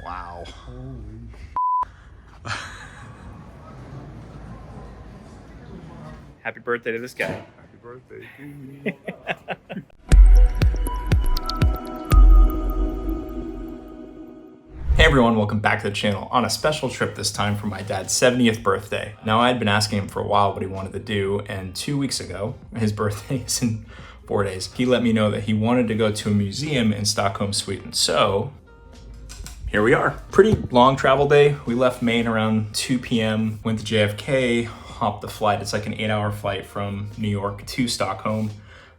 Wow. Happy birthday to this guy. Happy birthday to me. Hey everyone, welcome back to the channel on a special trip this time for my dad's 70th birthday. Now I had been asking him for a while what he wanted to do, and 2 weeks ago, his birthday is in 4 days, he let me know that he wanted to go to a museum in Stockholm, Sweden. So here we are. Pretty long travel day. We left Maine around 2 p.m., went to JFK, hopped the flight. It's like an 8-hour flight from New York to Stockholm.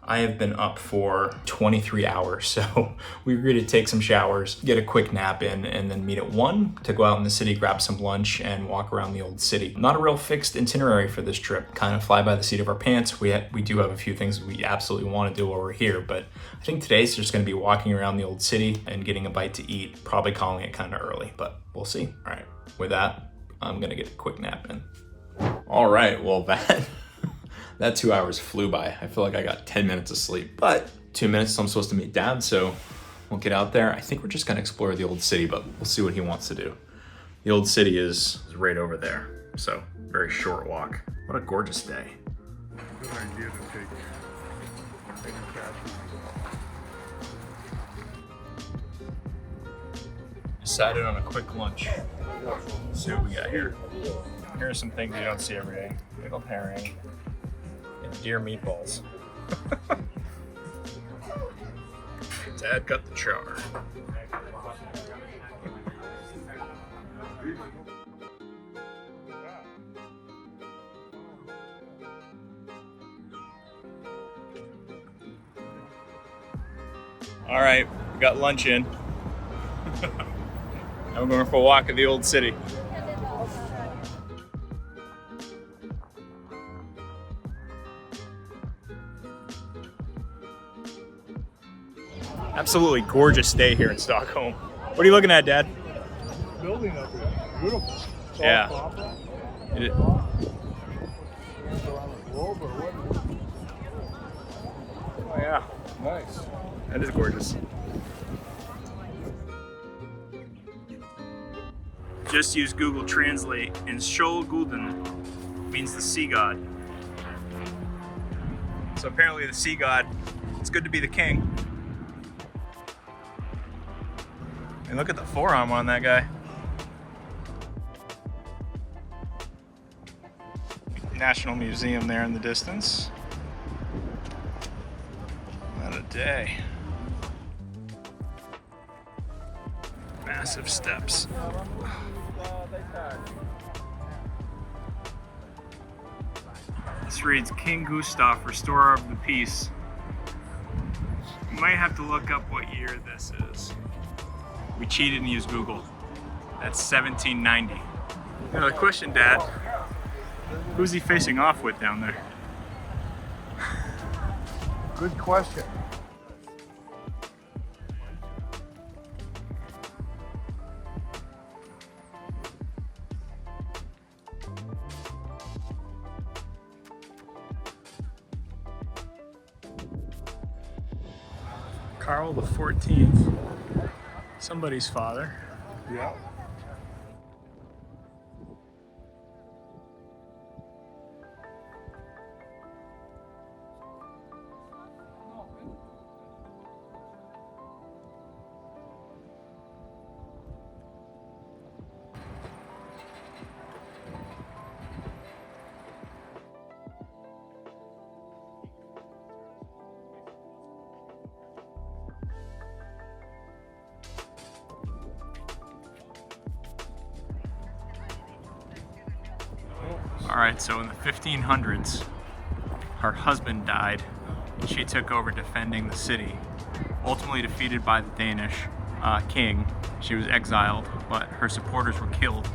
I have been up for 23 hours, so we agreed to take some showers, get a quick nap in, and then meet at 1 to go out in the city, grab some lunch, and walk around the old city. Not a real fixed itinerary for this trip, kind of fly by the seat of our pants. We do have a few things we absolutely want to do while we're here, but I think today's just gonna be walking around the old city and getting a bite to eat, probably calling it kind of early, but we'll see. All right, with that, I'm gonna get a quick nap in. All right, well that 2 hours flew by. I feel like I got 10 minutes of sleep, but 2 minutes I'm supposed to meet Dad, so we'll get out there. I think we're just gonna explore the old city, but we'll see what he wants to do. The old city is right over there, so very short walk. What a gorgeous day. Good idea to take Decided on a quick lunch. Let's see what we got here. Here are some things you don't see every day. Pickled herring and deer meatballs. Dad got the char. All right, we got lunch in. Now we're going for a walk in the old city. Absolutely gorgeous day here in Stockholm. What are you looking at, Dad? building up here. Beautiful. It's all Yeah. copper. It, Around the globe or what? oh yeah, Nice. that is gorgeous. Just use Google Translate, and Skjoldguden means the sea god. So apparently the sea god, it's good to be the king. And look at the forearm on that guy. National Museum there in the distance. What a day. Massive steps. This reads King Gustav, Restorer of the Peace. You might have to look up what year this is. We cheated and used Google. That's 1790. Now the question, Dad, who's he facing off with down there? Good question. Carl the 14th. Somebody's father. Yeah. All right, so in the 1500s, her husband died, and she took over defending the city. Ultimately defeated by the Danish king, she was exiled, but her supporters were killed.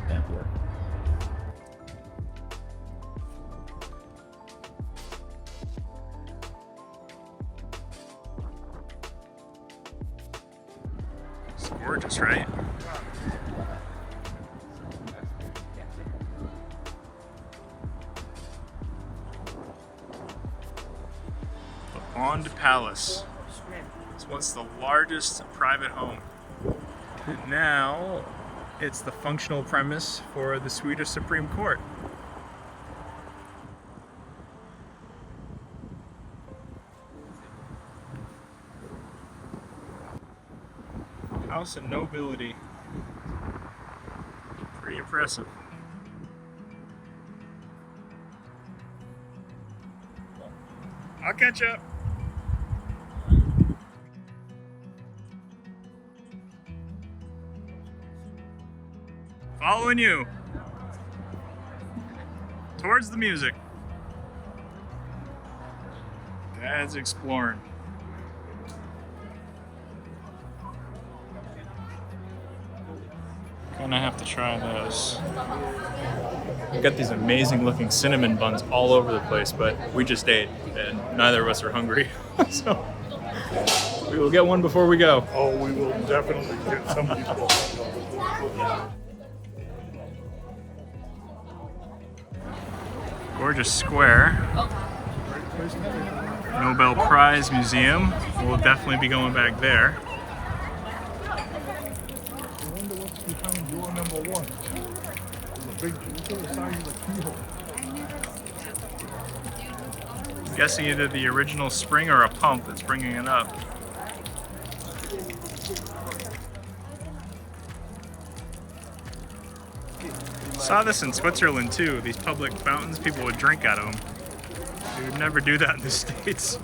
It's gorgeous, right? Bond Palace. It's once the largest private home. Now, It's the functional premise for the Swedish Supreme Court. House of Nobility. Pretty impressive. I'll catch up. Following you. Towards the music. Dad's exploring. Gonna have to try those. We've got these amazing looking cinnamon buns all over the place, but we just ate and neither of us are hungry. So we will get one before we go. Oh, we will definitely get some people. Gorgeous square. Nobel Prize Museum. We'll definitely be going back there. I wonder what's behind door number 1. There's a big, look at the size of the keyhole. I'm guessing either the original spring or a pump that's bringing it up. Saw this in Switzerland too. These public fountains, people would drink out of them. You would never do that in the States.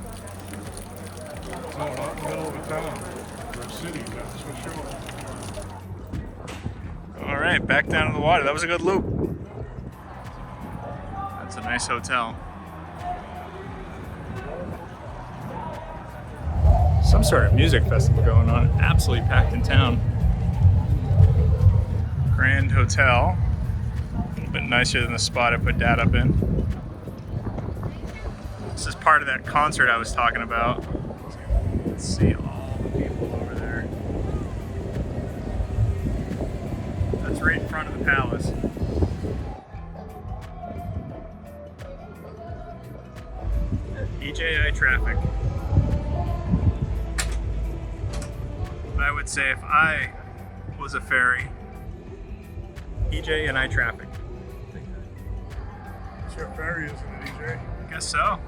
No, not in the middle of a town or a city, that's for sure. All right, back down to the water. That was a good loop. That's a nice hotel. Some sort of music festival going on. Absolutely packed in town. Grand Hotel. A little bit nicer than the spot I put Dad up in. This is part of that concert I was talking about. Let's see all the people over there. That's right in front of the palace. EJI traffic. I would say if I was a ferry, EJ and I traffic. Sure, ferry isn't it, EJ? Guess so.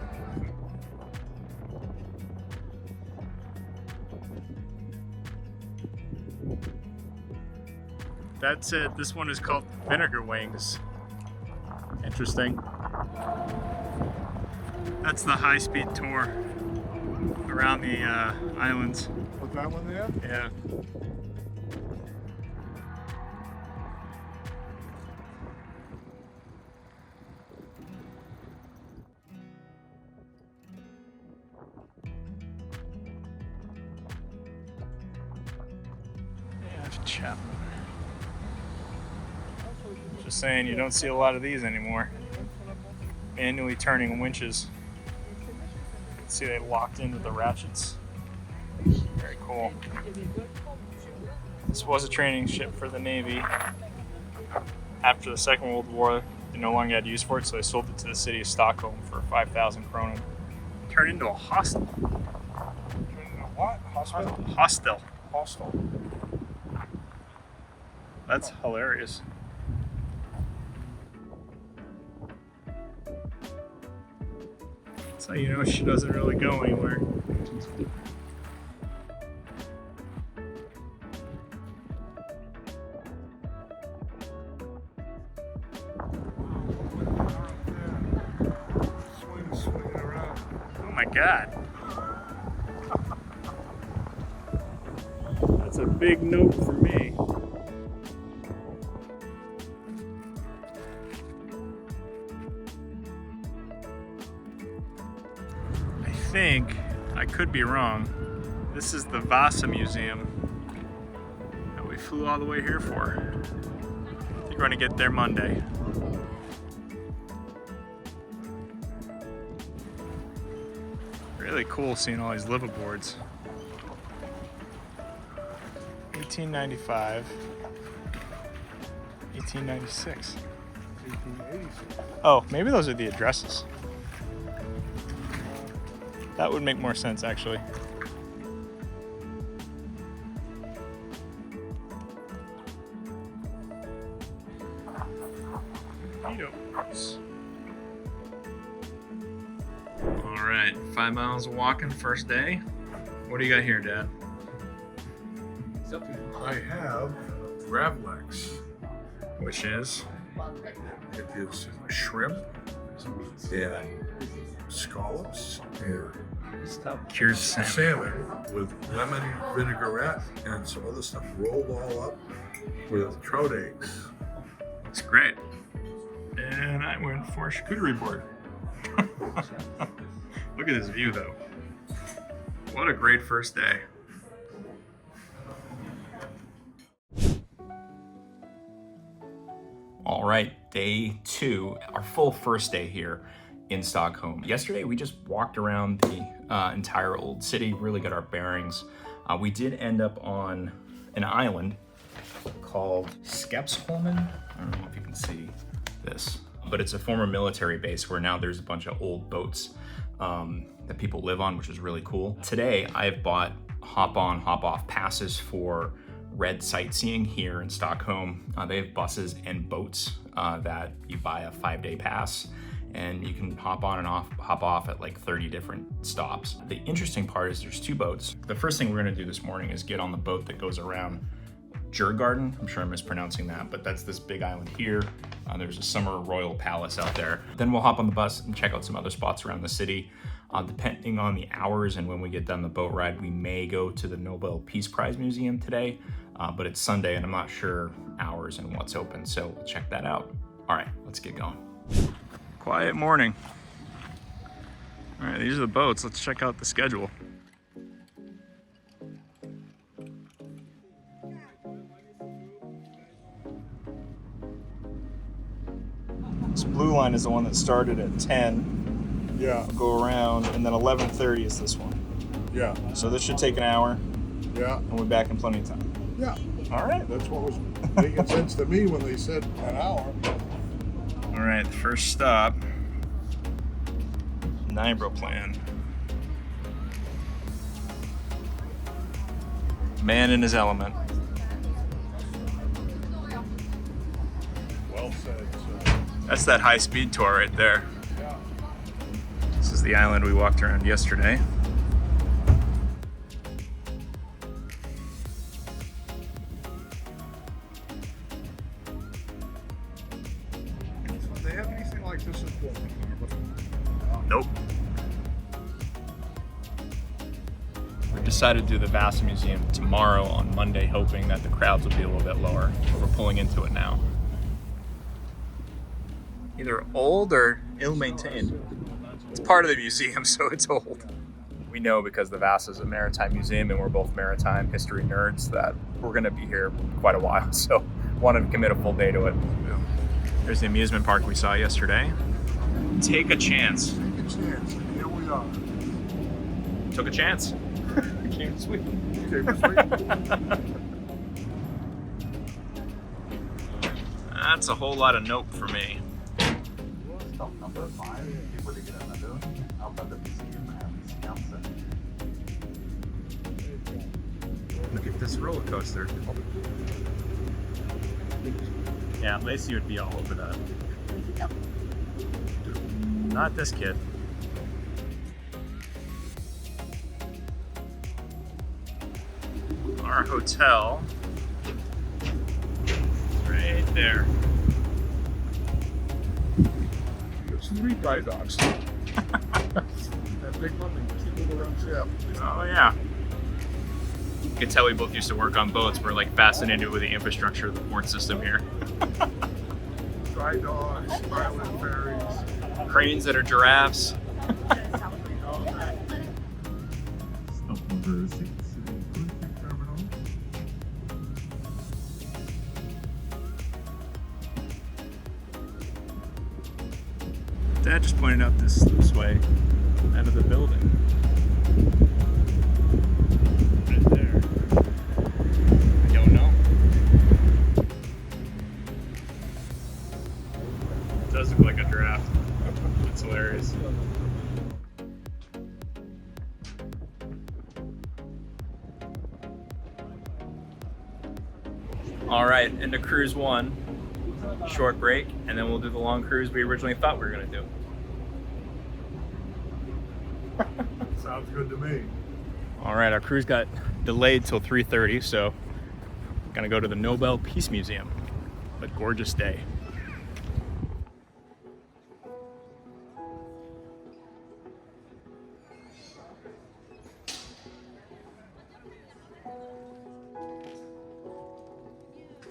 That's it. This one is called Vinegar Wings. Interesting. That's the high-speed tour around the islands. Put that one there? Yeah. Chapman. Just saying, you don't see a lot of these anymore. Manually turning winches. You can see they locked into the ratchets. Very cool. This was a training ship for the Navy. After the Second World War, they no longer had use for it, so they sold it to the city of Stockholm for 5,000 kronen. Turned into a hostel. What? Hospital? Hostel. Hostel. That's hilarious. That's how you know she doesn't really go anywhere. Swing around. Oh my God. That's a big note for me. I think, I could be wrong, this is the Vasa Museum that we flew all the way here for. I think we're gonna get there Monday. Really cool seeing all these liveaboards. 1895, 1896. 1886. Oh, maybe those are the addresses. That would make more sense, actually. Neato. All right, 5 miles of walking, first day. What do you got here, Dad? I have Gravlax. Which is? It is shrimp and scallops and Cured salmon. salmon with lemon vinaigrette and some other stuff rolled all up with trout eggs. It's great. And I went for a charcuterie board. Look at this view, though. What a great first day. All right, day 2, our full first day here in Stockholm. Yesterday, we just walked around the entire old city, really got our bearings. We did end up on an island called Skeppsholmen. I don't know if you can see this, but it's a former military base where now there's a bunch of old boats that people live on, which is really cool. Today, I have bought hop-on, hop-off passes for Red Sightseeing here in Stockholm. They have buses and boats that you buy a 5-day pass, and you can hop on and hop off at like 30 different stops. The interesting part is there's 2 boats. The first thing we're gonna do this morning is get on the boat that goes around Djurgården. I'm sure I'm mispronouncing that, but that's this big island here. There's a summer royal palace out there. Then we'll hop on the bus and check out some other spots around the city. Depending on the hours and when we get done the boat ride, we may go to the Nobel Peace Prize Museum today, but it's Sunday and I'm not sure hours and what's open, so we'll check that out. All right, let's get going. Quiet morning. All right, these are the boats. Let's check out the schedule. This blue line is the one that started at 10. Yeah, Go around, and then 11:30 is this one. yeah, So this should take an hour, yeah, and we're back in plenty of time. yeah. All right. That's what was making sense to me when they said an hour. All right, the first stop, Nybro plan. Man in his element. Well said, sir. That's that high-speed tour right there. Yeah. This is the island we walked around yesterday. Do they have anything like this in Portland? Nope. We decided to do the Vasa Museum tomorrow on Monday, hoping that the crowds will be a little bit lower. But we're pulling into it now. Either old or ill-maintained. It's part of the museum, so it's old. We know because the Vasa is a maritime museum and we're both maritime history nerds that we're gonna be here quite a while, so wanted to commit a full day to it. Yeah. There's the amusement park we saw yesterday. Take a chance. Take a chance, and here we are. Took a chance. Came sweet. Came sweet. That's a whole lot of nope for me. Stop number 5 before they get on the road. Outside the museum and Skansen. Look at this roller coaster. Yeah, Lacey would be all over that. Not this kid. Our hotel. Right there. There's 3 guide dogs. That big one, they keep it around ship. Oh yeah. You can tell we both used to work on boats. We're like fascinated with the infrastructure of the port system here. Dry dogs, island ferries. Cranes that are giraffes. Stockholm 6 terminal. Dad just pointed out this way out of the building. Right there. I don't know. It does look like a giraffe. It's hilarious. All right, into cruise 1. short break, and then we'll do the long cruise we originally thought we were gonna do. Sounds good to me. All right, our cruise got delayed till 3:30, so gonna go to the Nobel Peace Museum. A gorgeous day.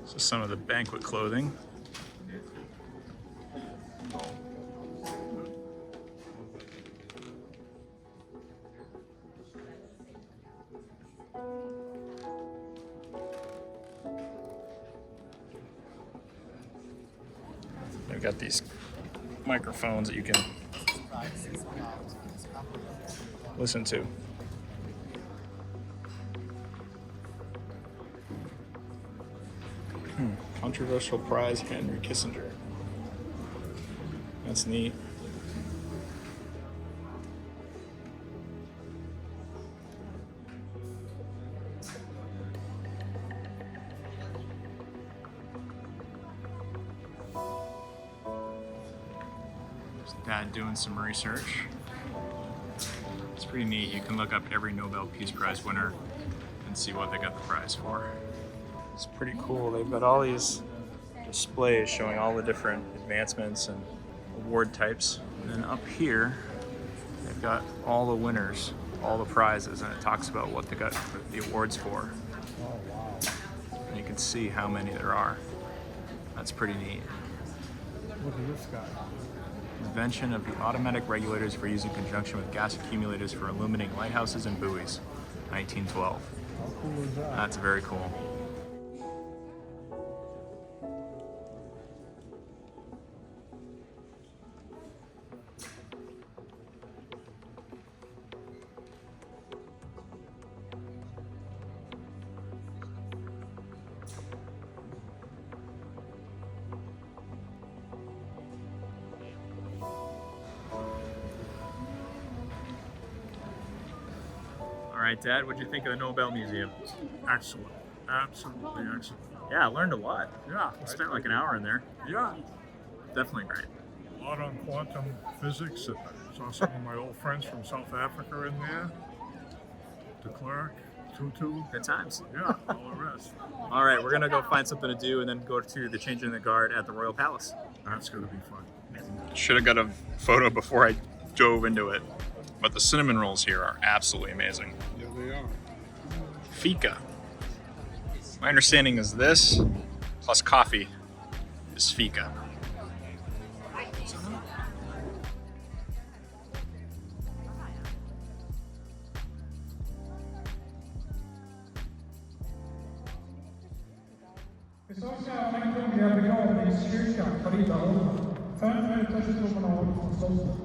So some of the banquet clothing. We've got these microphones that you can listen to. Controversial prize, Henry Kissinger. That's neat. Dad doing some research. It's pretty neat. You can look up every Nobel Peace Prize winner and see what they got the prize for. It's pretty cool. They've got all these displays showing all the different advancements and award types. And then up here, they've got all the winners, all the prizes, and it talks about what they got the awards for. Oh, wow. And you can see how many there are. That's pretty neat. Look at this guy. Invention of the automatic regulators for use in conjunction with gas accumulators for illuminating lighthouses and buoys, 1912. How cool is that? That's very cool. All right, Dad, what'd you think of the Nobel Museum? Excellent. Absolutely excellent. Yeah, I learned a lot. Yeah. I spent like an hour in there. Yeah. Definitely great. A lot on quantum physics. I saw some of my old friends from South Africa in there. De Klerk, Tutu. Good times. Yeah, all the rest. All right, we're gonna go find something to do and then go to the changing of the guard at the Royal Palace. That's going to be fun. Should have got a photo before I dove into it. But the cinnamon rolls here are absolutely amazing. Yeah, they are. Fika. My understanding is this plus coffee is fika. Besöka den kungliga begravningskyrkan på Riddarholmen, 5 minuters promenad från slottet.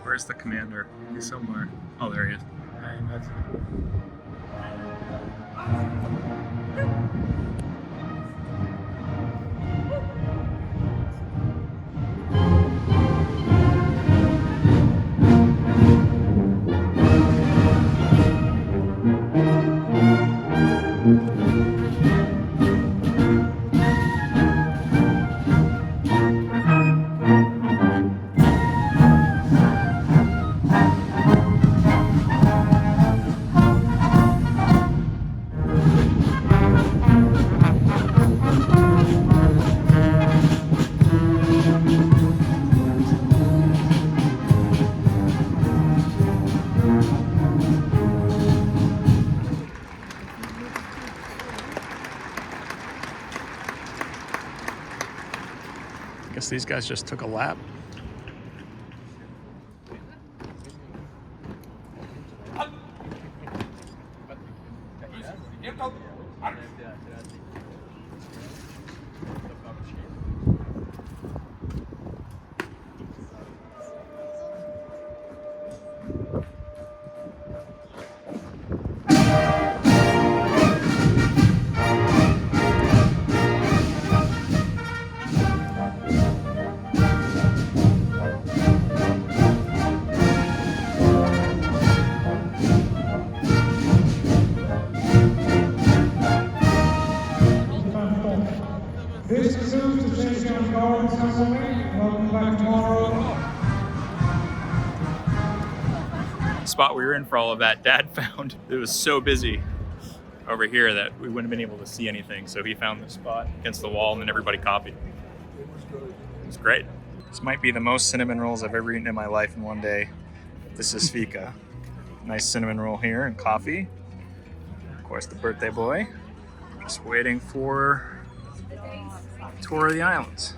Where's the commander? He's somewhere. Oh, there he is. Guess these guys just took a lap. Company. Welcome back tomorrow. The spot we were in for all of that, Dad found it was so busy over here that we wouldn't have been able to see anything. So he found this spot against the wall and then everybody copied. It was great. This might be the most cinnamon rolls I've ever eaten in my life in one day. This is fika. Nice cinnamon roll here and coffee. Of course, the birthday boy. Just waiting for a tour of the islands.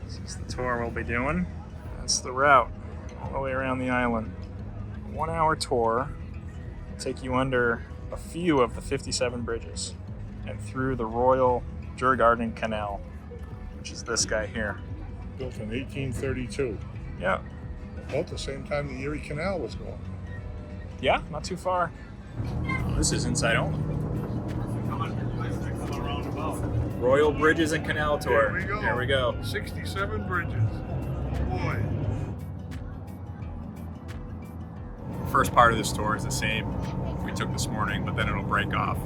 This is the tour we'll be doing. That's the route all the way around the island. 1 hour tour. Take you under a few of the 57 bridges and through the Royal Djurgården Canal, which is this guy here. Built in 1832. Yeah. About the same time the Erie Canal was going. Yeah, not too far. This is inside only. Royal Bridges and Canal Tour. There we go. There we go. 67 bridges. Boy. First part of this tour is the same we took this morning, but then it'll break off.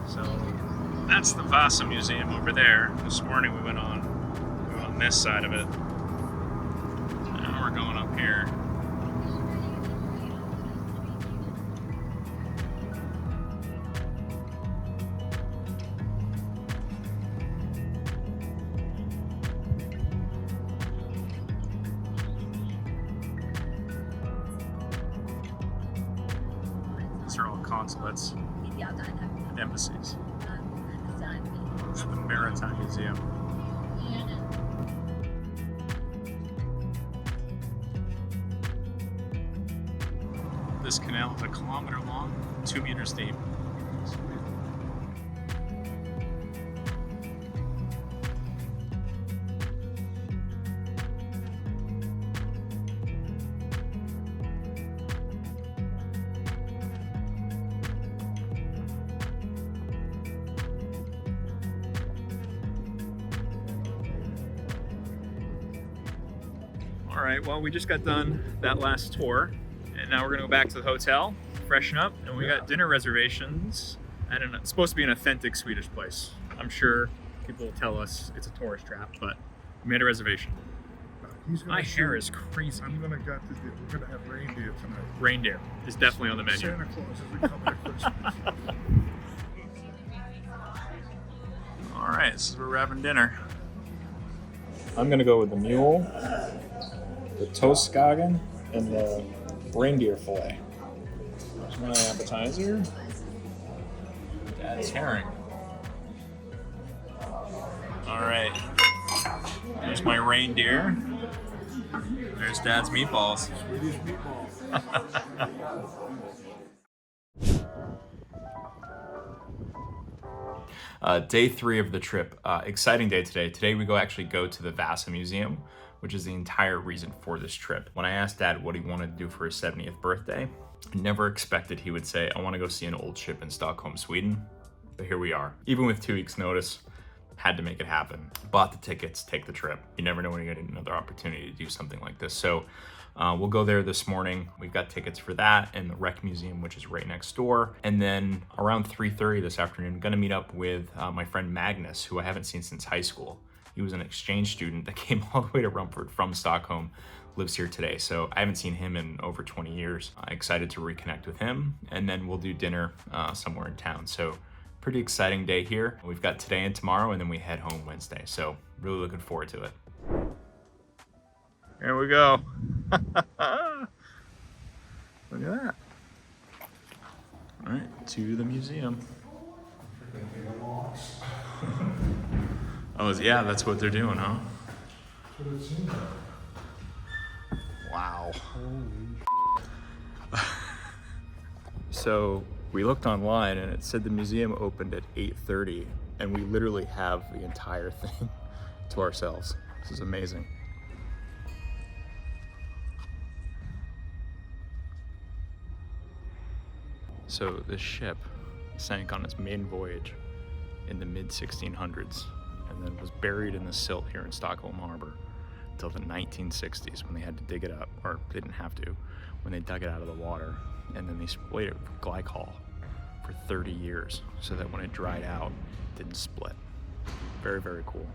So that's the Vasa Museum over there. This morning we went on this side of it. Now we're going up here. These are all consulates and embassies. It's the Maritime Museum. This canal is 1 kilometer long, 2 meters deep. All right, well, we just got done that last tour. And now we're gonna go back to the hotel, freshen up, and we got dinner reservations at it's supposed to be an authentic Swedish place. I'm sure people will tell us it's a tourist trap, but we made a reservation. My hair is crazy. We're gonna have reindeer tonight. Reindeer is definitely on the menu. Santa Claus is coming at Christmas. All right, this is where we're having dinner. I'm gonna go with the mule, the toastskagen, and the reindeer fillet. There's my appetizer. Dad's herring. All right. There's my reindeer. There's Dad's meatballs. Swedish meatballs. Day 3 of the trip. Exciting day today. Today we actually go to the Vasa Museum, which is the entire reason for this trip. When I asked Dad what he wanted to do for his 70th birthday, I never expected he would say, I want to go see an old ship in Stockholm, Sweden. But here we are. Even with 2 weeks notice, had to make it happen. Bought the tickets, take the trip. You never know when you get another opportunity to do something like this. So we'll go there this morning. We've got tickets for that and the RecTeq Museum, which is right next door. And then around 3:30 this afternoon, I'm gonna meet up with my friend Magnus, who I haven't seen since high school. He was an exchange student that came all the way to Rumford from Stockholm, lives here today. So I haven't seen him in over 20 years. I'm excited to reconnect with him, and then we'll do dinner somewhere in town. So pretty exciting day here. We've got today and tomorrow, and then we head home Wednesday. So really looking forward to it. Here we go. Look at that. All right, to the museum. Oh, yeah, that's what they're doing, huh? Wow. So we looked online and it said the museum opened at 8:30, and we literally have the entire thing to ourselves. This is amazing. So this ship sank on its maiden voyage in the mid-1600s and then was buried in the silt here in Stockholm Harbor until the 1960s when they had to dig it up, or they didn't have to, when they dug it out of the water, and then they sprayed it with glycol for 30 years so that when it dried out, it didn't split. Very, very cool.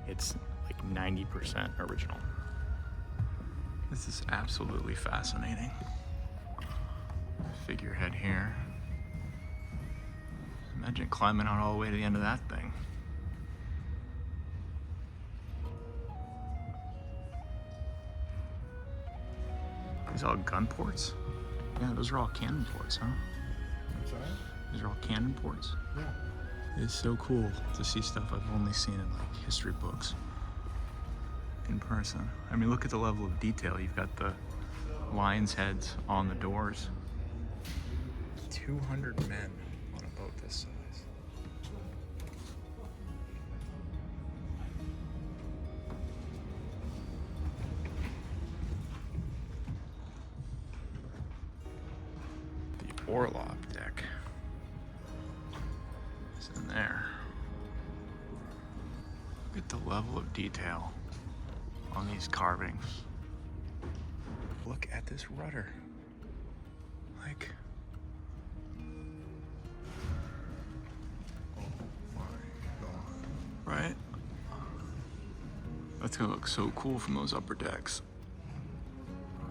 It's like 90% original. This is absolutely fascinating. Figurehead here. Imagine climbing out all the way to the end of that thing. These are all gun ports? Yeah, those are all cannon ports, huh? What's that? These are all cannon ports. Yeah. It's so cool to see stuff I've only seen in like history books in person. I mean, look at the level of detail. You've got the lion's heads on the doors. 200 men on a boat this size. The orlop deck is in there. Look at the level of detail on these carvings. Look at this rudder. Like, Oh my God. right? That's gonna look so cool from those upper decks.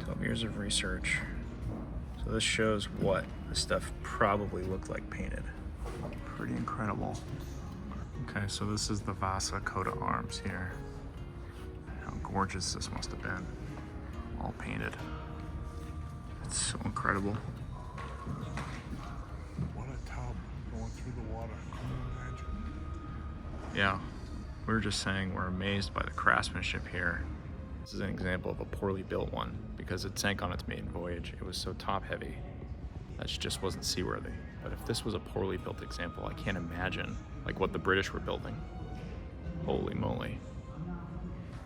12 years of research. So this shows what this stuff probably looked like painted. Pretty incredible. Okay, so this is the Vasa coat of arms here. How gorgeous this must have been. All painted. It's so incredible. What a tub going through the water. Can you imagine? Yeah, we were just saying we're amazed by the craftsmanship here. This is an example of a poorly built one because it sank on its maiden voyage. It was so top heavy that it just wasn't seaworthy. But if this was a poorly built example, I can't imagine like what the British were building. Holy moly.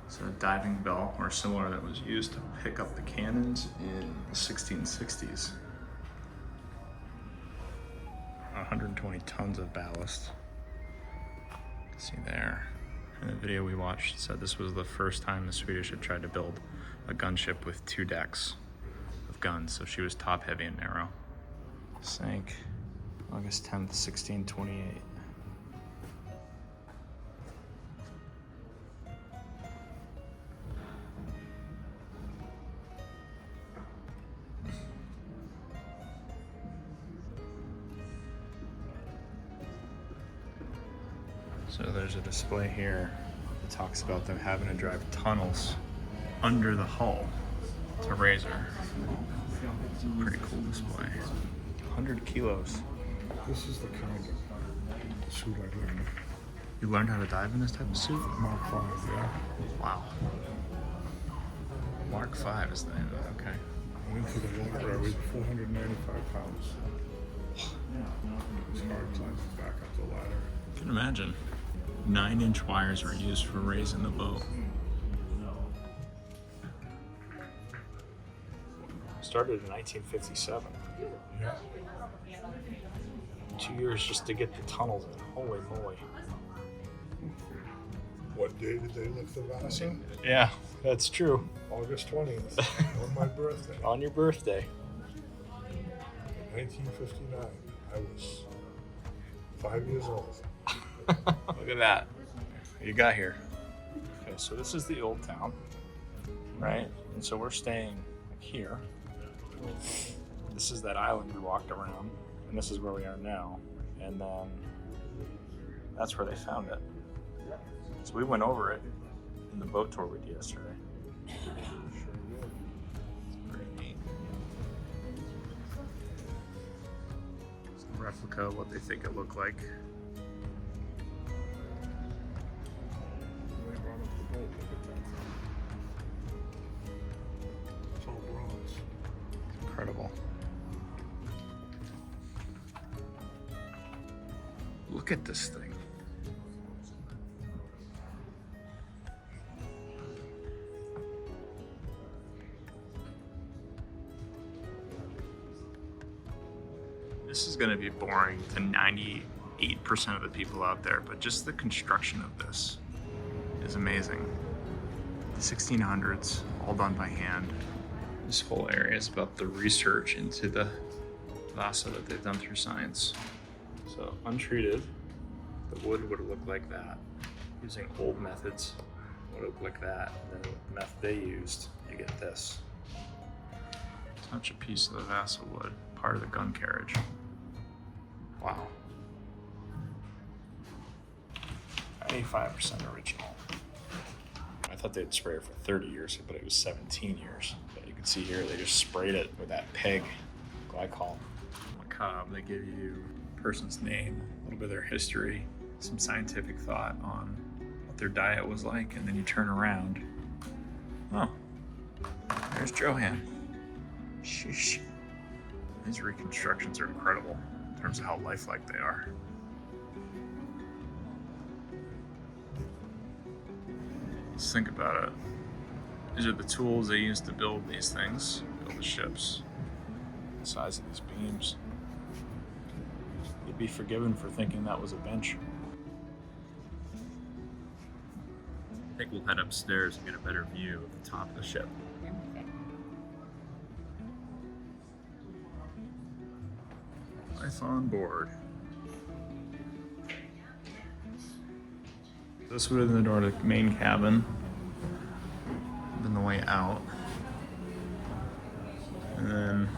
So a diving bell or similar that was used to pick up the cannons in the 1660s. 120 tons of ballast. See there. In the video we watched, it said this was the first time the Swedish had tried to build a gunship with 2 decks of guns, so she was top heavy and narrow. Sank August 10th, 1628. So there's a display here that talks about them having to drive tunnels under the hull to raise her. It's a pretty cool display. 100 kilos. This is the kind of suit I learned. You learned how to dive in this type of suit? Mark 5, yeah. Wow. Mark 5 is the name of it, okay. I went to the water, I weighed 495 pounds. It's hard climbing back up the ladder. I can imagine. 9-inch wires were used for raising the boat. Started in 1957. Yeah. 2 years just to get the tunnels in. Holy moly. What day did they lift the Vasa? Yeah, that's true. August 20th, on my birthday. On your birthday. 1959. I was 5 years old. Look at that. What you got here? Okay, so this is the old town, right? And so we're staying here. This is that island we walked around, and this is where we are now. And then that's where they found it. So we went over it in the boat tour we did yesterday. It's pretty neat. It's a replica of what they think it looked like. They brought up the boat, look at that. It's all bronze. Incredible. Look at this thing. This is gonna be boring to 98% of the people out there, but just the construction of this is amazing. The 1600s, all done by hand. This whole area is about the research into the Vasa that they've done through science. So untreated, the wood would look like that. Using old methods would look like that. And then the method they used, you get this. Such a piece of the Vasa wood, part of the gun carriage. Wow. 85% original. I thought they'd spray it for 30 years, but it was 17 years. But you can see here, they just sprayed it with that peg glycol. Macabre, they give you a person's name, a little bit of their history, some scientific thought on what their diet was like, and then you turn around. Oh, there's Johan. Sheesh. These reconstructions are incredible in terms of how lifelike they are. Let's think about it. These are the tools they used to build these things, build the ships. The size of these beams. You'd be forgiven for thinking that was a bench. I think we'll head upstairs and get a better view of the top of the ship. Life on board. This would have been the door to the main cabin. Been the way out. And then,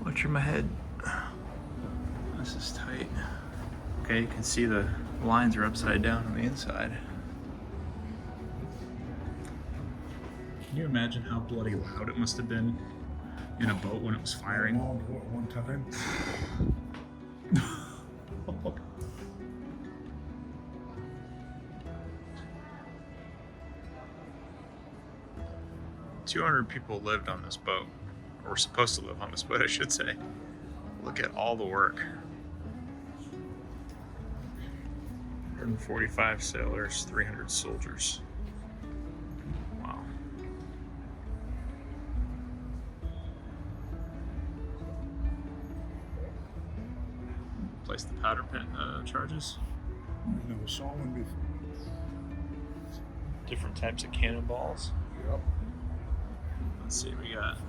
watch my head. This is tight. Okay, you can see the lines are upside down on the inside. Can you imagine how bloody loud it must have been in a boat when it was firing? One time. 200 people lived on this boat, or were supposed to live on this boat, I should say. Look at all the work. 145 sailors, 300 soldiers. Wow. Place the powder pen charges. Never saw one before. Different types of cannonballs. Yep. Let's see, we got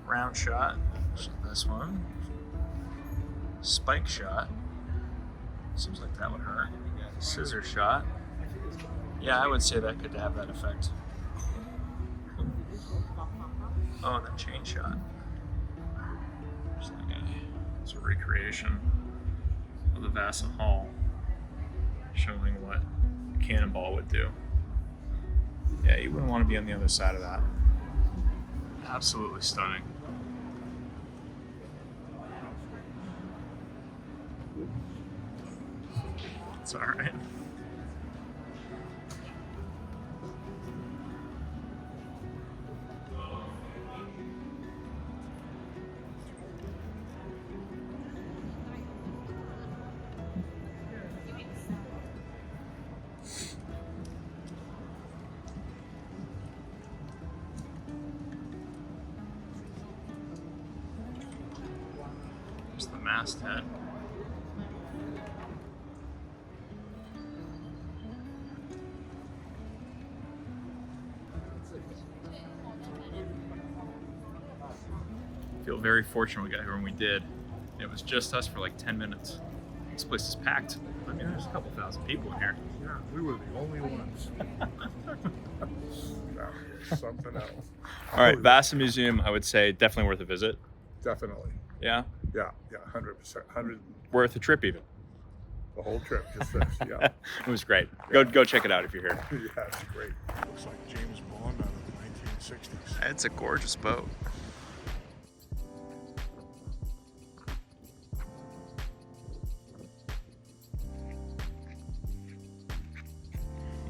round shot, which is this one. Spike shot. Seems like that would hurt. Scissor shot. Yeah, I would say that could have that effect. Oh, and then chain shot. It's a recreation of the Vasa Hall, showing what a cannonball would do. Yeah, you wouldn't want to be on the other side of that. Absolutely stunning. It's all right. There's the masthead. Feel very fortunate we got here when we did. It was just us for like 10 minutes. This place is packed. I mean, there's a couple thousand people in here. Yeah, we were the only ones. No, something else. All right, Vasa Museum, I would say definitely worth a visit. Definitely. Yeah? Yeah, 100%. 100. Worth a trip even. The whole trip, just this. Yeah. It was great. Go check it out if you're here. Yeah, it's great. Looks like James Bond out of the 1960s. It's a gorgeous boat.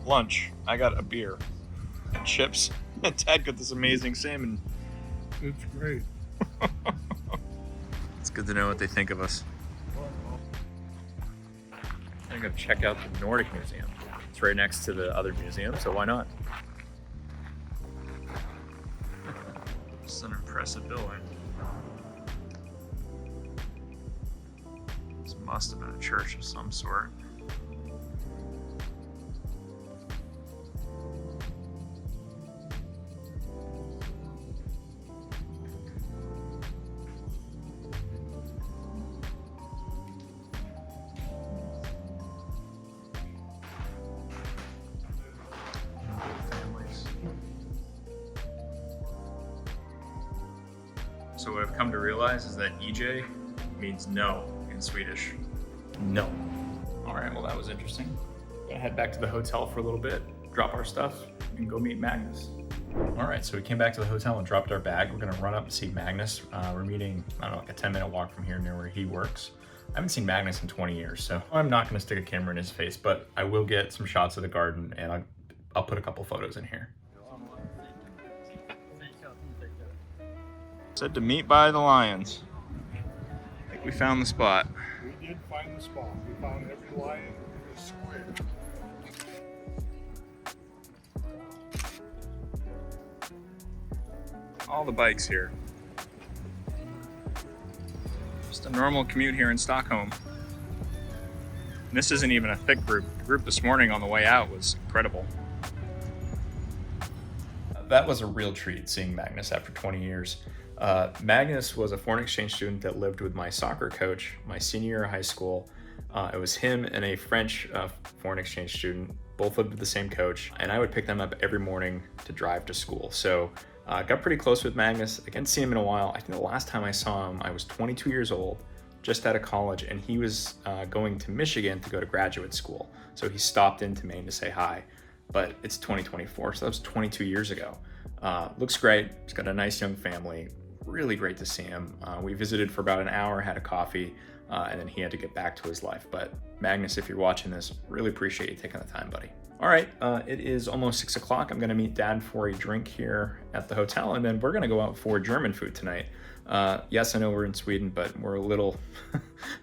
Lunch, I got a beer and chips. And Dad got this amazing salmon. It's great. It's good to know what they think of us. I'm gonna check out the Nordic Museum. It's right next to the other museum, so why not? It's an impressive building. This must have been a church of some sort. So what I've come to realize is that EJ means no in Swedish. No. All right, well that was interesting. Gonna head back to the hotel for a little bit, drop our stuff, and go meet Magnus. All right, so we came back to the hotel and dropped our bag. We're gonna run up and see Magnus. We're meeting, I don't know, like a 10-minute walk from here near where he works. I haven't seen Magnus in 20 years, so I'm not gonna stick a camera in his face, but I will get some shots of the garden and I'll put a couple photos in here. Said to meet by the lions. I think we found the spot. We did find the spot. We found every lion in this square. All the bikes here. Just a normal commute here in Stockholm. And this isn't even a thick group. The group this morning on the way out was incredible. That was a real treat seeing Magnus after 20 years. Magnus was a foreign exchange student that lived with my soccer coach my senior year of high school. It was him and a French foreign exchange student, both lived with the same coach, and I would pick them up every morning to drive to school. So I got pretty close with Magnus. I hadn't seen him in a while. I think the last time I saw him, I was 22 years old, just out of college, and he was going to Michigan to go to graduate school. So he stopped into Maine to say hi, but it's 2024, so that was 22 years ago. Looks great. He's got a nice young family. Really great to see him. We visited for about an hour, had a coffee, and then he had to get back to his life. But Magnus, if you're watching this, really appreciate you taking the time, buddy. All right, it is almost 6 o'clock. I'm gonna meet Dad for a drink here at the hotel, and then we're gonna go out for German food tonight. Yes, I know we're in Sweden, but we're a little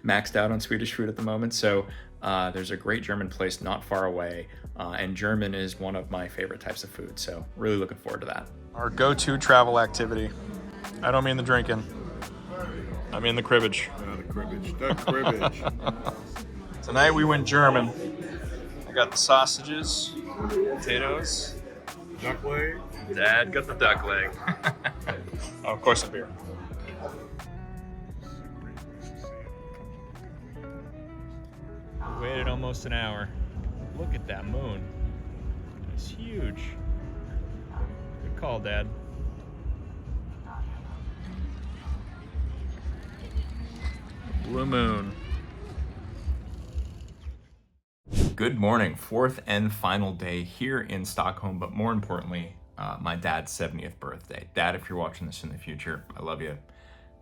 maxed out on Swedish food at the moment. So there's a great German place not far away, and German is one of my favorite types of food. So really looking forward to that. Our go-to travel activity. I don't mean the drinking. I mean the cribbage. The cribbage. The cribbage. Tonight we went German. I got the sausages, potatoes. Duck leg. Dad got the duck leg. Oh, of course, a beer. Waited almost an hour. Look at that moon. It's huge. Good call, Dad. Blue moon. Good morning, fourth and final day here in Stockholm, but more importantly, my dad's 70th birthday. Dad, if you're watching this in the future, I love you.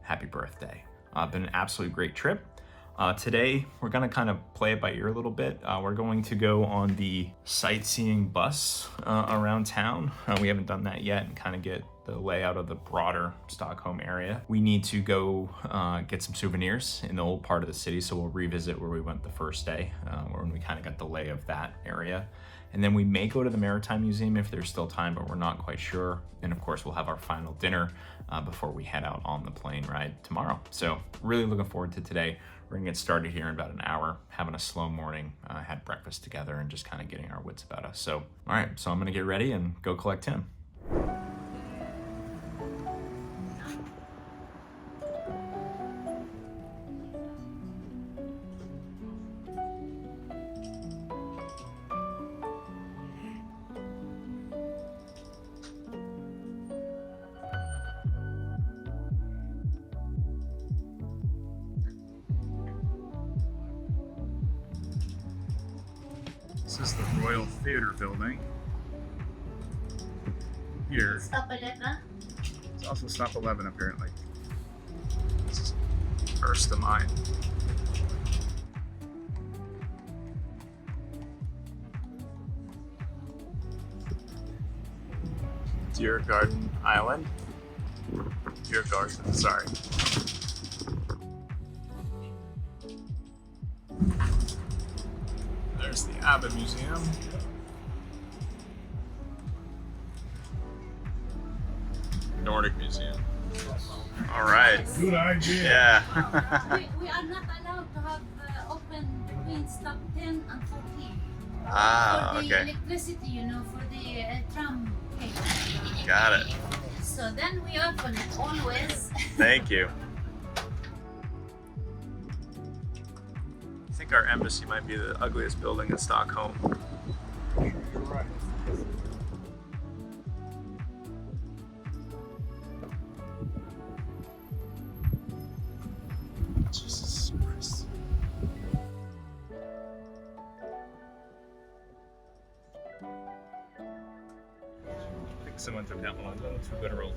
Happy birthday. Been an absolutely great trip. Today, we're gonna kind of play it by ear a little bit. We're going to go on the sightseeing bus around town. We haven't done that yet and kind of get the layout of the broader Stockholm area. We need to go get some souvenirs in the old part of the city, so we'll revisit where we went the first day, when we kind of got the lay of that area. And then we may go to the Maritime Museum if there's still time, but we're not quite sure. And of course, we'll have our final dinner before we head out on the plane ride tomorrow. So really looking forward to today. We're gonna get started here in about an hour, having a slow morning, had breakfast together and just kind of getting our wits about us. So, all right, so I'm gonna get ready and go collect Tim. This is the Royal Theatre building. Here. Stop 11. It's also Stop 11 apparently. This is first of mine. Deer Garden Island. Deer Garden, sorry. There's the Abbott Museum. Nordic Museum. All right. Good idea. Yeah. We are not allowed to have between stop 10 and 14. Ah, For the okay. electricity, you know, for the tram cable. Got it. So then we open it always. Thank you. I think our embassy might be the ugliest building in Stockholm. You're right. Jesus Christ. I think someone took that one a little too literal.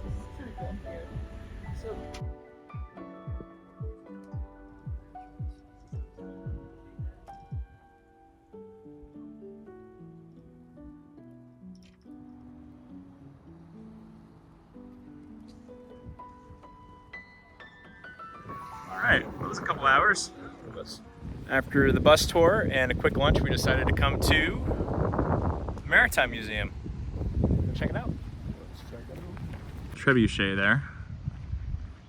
Alright, well, it was a couple hours. After the bus tour and a quick lunch, we decided to come to the Maritime Museum. Go check it out. Trebuchet there.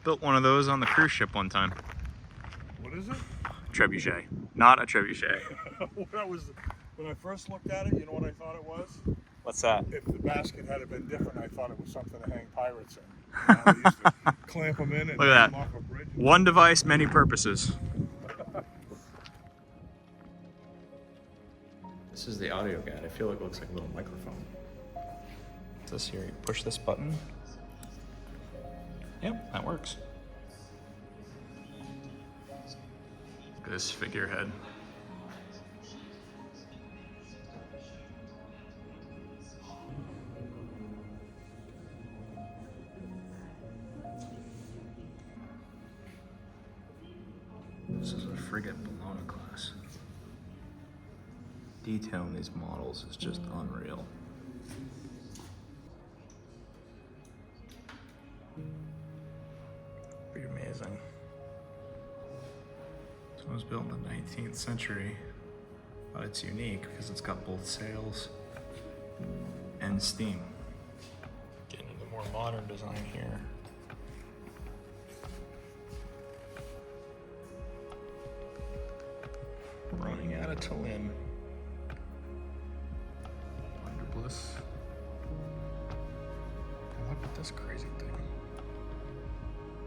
Built one of those on the cruise ship one time. What is it? Trebuchet, not a trebuchet. When I first looked at it, you know what I thought it was? What's that? If the basket had been different, I thought it was something to hang pirates in. You know, they used to clamp them in and Look at hang that. them off a bridge. One device, many purposes. This is the audio guide. I feel like it looks like a little microphone. What's this here? You push this button. Yep, that works. Look at this figurehead. This is a frigate Bologna class. Detail in these models is just unreal. Pretty amazing. This one was built in the 19th century, but it's unique because it's got both sails and steam. Getting into more modern design here. Running out of Tallinn. Wonder Bliss. And look at this crazy thing.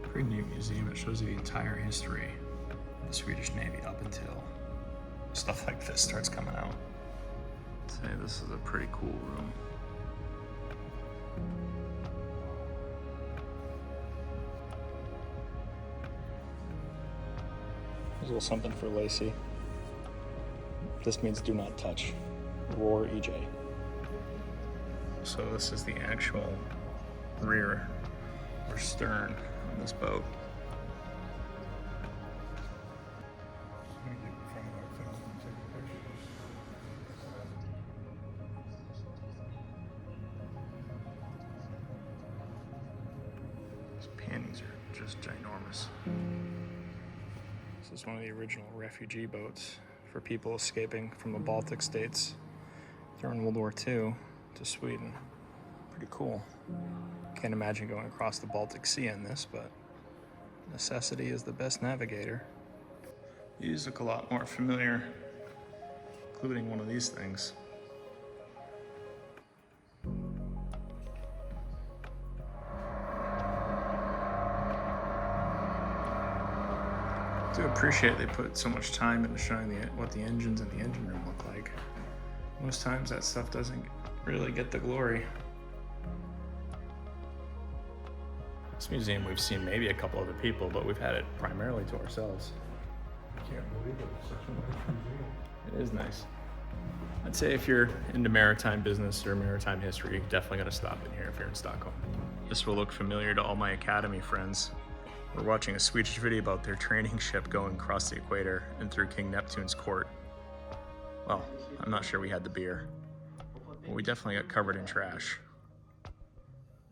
Pretty neat museum. It shows you the entire history of the Swedish Navy up until stuff like this starts coming out. I'd say this is a pretty cool room. There's a little something for Lacey. This means do not touch. Roar EJ. So this is the actual rear or stern on this boat. Let me get in front of that thing and take a picture. These panties are just ginormous. This is one of the original refugee boats for people escaping from the Baltic states during World War II to Sweden. Pretty cool. Can't imagine going across the Baltic Sea in this, but necessity is the best navigator. These look a lot more familiar, including one of these things. I do appreciate they put so much time into showing what the engines in the engine room look like. Most times that stuff doesn't really get the glory. This museum we've seen maybe a couple other people, but we've had it primarily to ourselves. I can't believe it. It's such a nice museum. It is nice. I'd say if you're into maritime business or maritime history, you definitely gotta stop in here if you're in Stockholm. This will look familiar to all my academy friends. We're watching a Swedish video about their training ship going across the equator and through King Neptune's court. Well, I'm not sure we had the beer, but we definitely got covered in trash.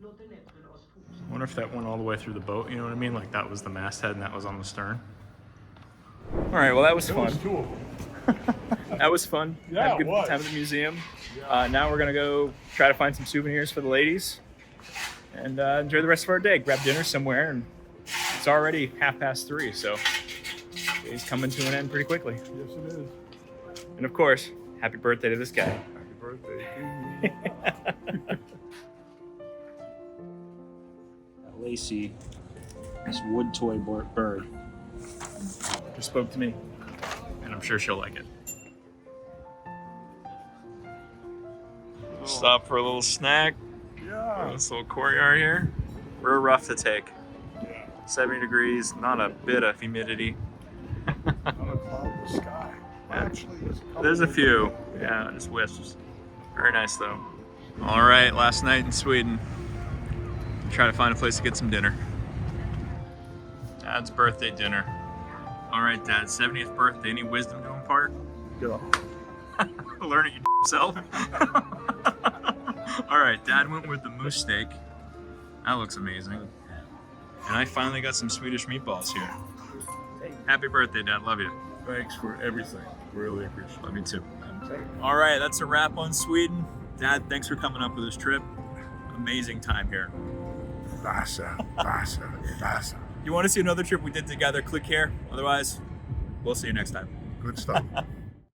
I wonder if that went all the way through the boat, you know what I mean? Like that was the masthead and that was on the stern. All right, well that was There fun. was two of them. That was fun. Yeah, Had a it good was. time at the museum. Now we're gonna go try to find some souvenirs for the ladies and enjoy the rest of our day. Grab dinner somewhere, and it's already 3:30, so it's coming to an end pretty quickly. Yes, it is. And of course, happy birthday to this guy. Happy birthday. Lacey, this wood toy bird, just spoke to me, and I'm sure she'll like it. Stop for a little snack. Yeah. This little courtyard here. Real rough to take. Yeah. 70 degrees, not a bit of humidity. Not a cloudless sky. Actually, There's a few. Yeah, just wisps. Very nice though. All right, last night in Sweden. Try to find a place to get some dinner. Dad's birthday dinner. All right, Dad, 70th birthday. Any wisdom to impart? Yeah. Learn it yourself. All right, Dad went with the moose steak. That looks amazing. And I finally got some Swedish meatballs here. Happy birthday, Dad. Love you. Thanks for everything. Really appreciate it. Love you too. All right, that's a wrap on Sweden. Dad, thanks for coming up with this trip. Amazing time here. Vasa, Vasa, Vasa. You want to see another trip we did together? Click here. Otherwise, we'll see you next time. Good stuff.